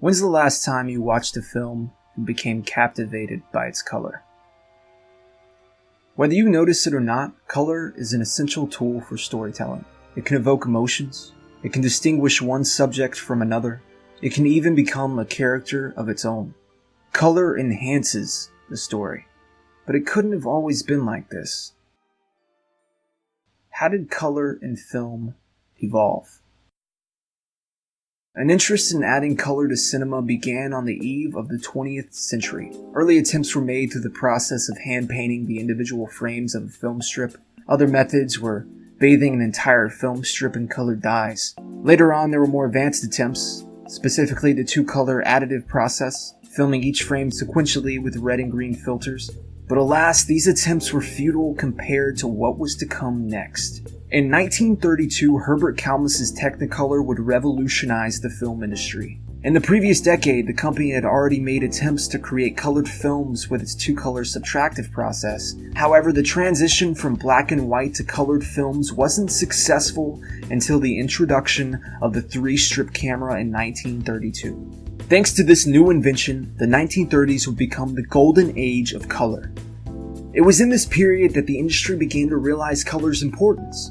When's the last time you watched a film and became captivated by its color? Whether you notice it or not, color is an essential tool for storytelling. It can evoke emotions, it can distinguish one subject from another, it can even become a character of its own. Color enhances the story, but it couldn't have always been like this. How did color in film evolve? An interest in adding color to cinema began on the eve of the 20th century. Early attempts were made through the process of hand-painting the individual frames of a film strip. Other methods were bathing an entire film strip in colored dyes. Later on, there were more advanced attempts, specifically the two-color additive process, filming each frame sequentially with red and green filters. But alas, these attempts were futile compared to what was to come next. In 1932, Herbert Kalmus's Technicolor would revolutionize the film industry. In the previous decade, the company had already made attempts to create colored films with its two-color subtractive process. However, the transition from black and white to colored films wasn't successful until the introduction of the three-strip camera in 1932. Thanks to this new invention, the 1930s would become the golden age of color. It was in this period that the industry began to realize color's importance.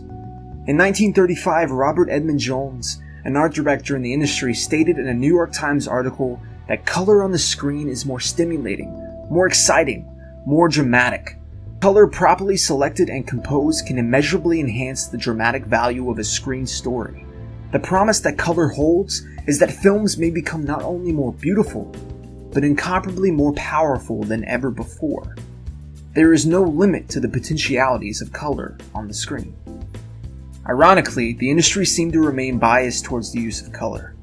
In 1935, Robert Edmond Jones, an art director in the industry, stated in a New York Times article that color on the screen is more stimulating, more exciting, more dramatic. Color properly selected and composed can immeasurably enhance the dramatic value of a screen story. The promise that color holds is that films may become not only more beautiful, but incomparably more powerful than ever before. There is no limit to the potentialities of color on the screen. Ironically, the industry seemed to remain biased towards the use of color.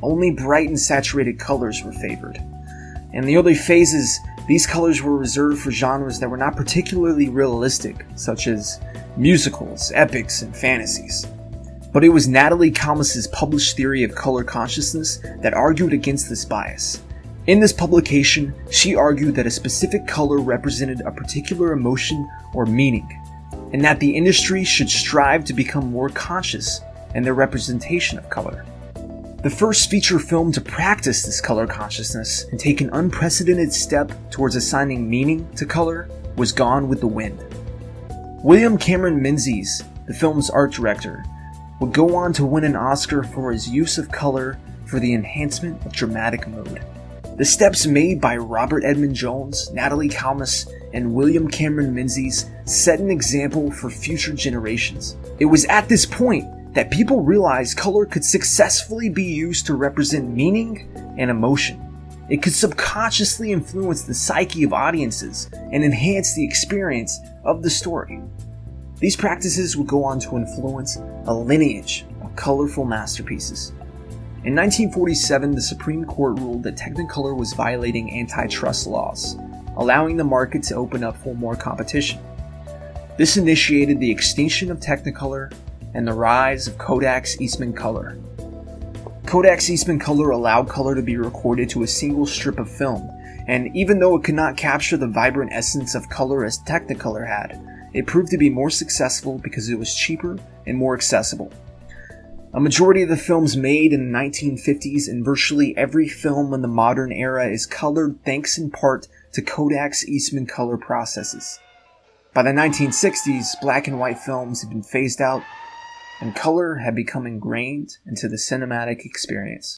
Only bright and saturated colors were favored. In the early phases, these colors were reserved for genres that were not particularly realistic, such as musicals, epics, and fantasies. But it was Natalie Kalmus's published theory of color consciousness that argued against this bias. In this publication, she argued that a specific color represented a particular emotion or meaning, and that the industry should strive to become more conscious in their representation of color. The first feature film to practice this color consciousness and take an unprecedented step towards assigning meaning to color was Gone with the Wind. William Cameron Menzies, the film's art director, would go on to win an Oscar for his use of color for the enhancement of dramatic mood. The steps made by Robert Edmond Jones, Natalie Kalmus, and William Cameron Menzies set an example for future generations. It was at this point that people realized color could successfully be used to represent meaning and emotion. It could subconsciously influence the psyche of audiences and enhance the experience of the story. These practices would go on to influence a lineage of colorful masterpieces. In 1947, the Supreme Court ruled that Technicolor was violating antitrust laws, allowing the market to open up for more competition. This initiated the extinction of Technicolor and the rise of Kodak's Eastman Color. Kodak's Eastman Color allowed color to be recorded to a single strip of film, and even though it could not capture the vibrant essence of color as Technicolor had, it proved to be more successful because it was cheaper and more accessible. A majority of the films made in the 1950s and virtually every film in the modern era is colored thanks in part to Kodak's Eastman Color processes. By the 1960s, black and white films had been phased out, and color had become ingrained into the cinematic experience.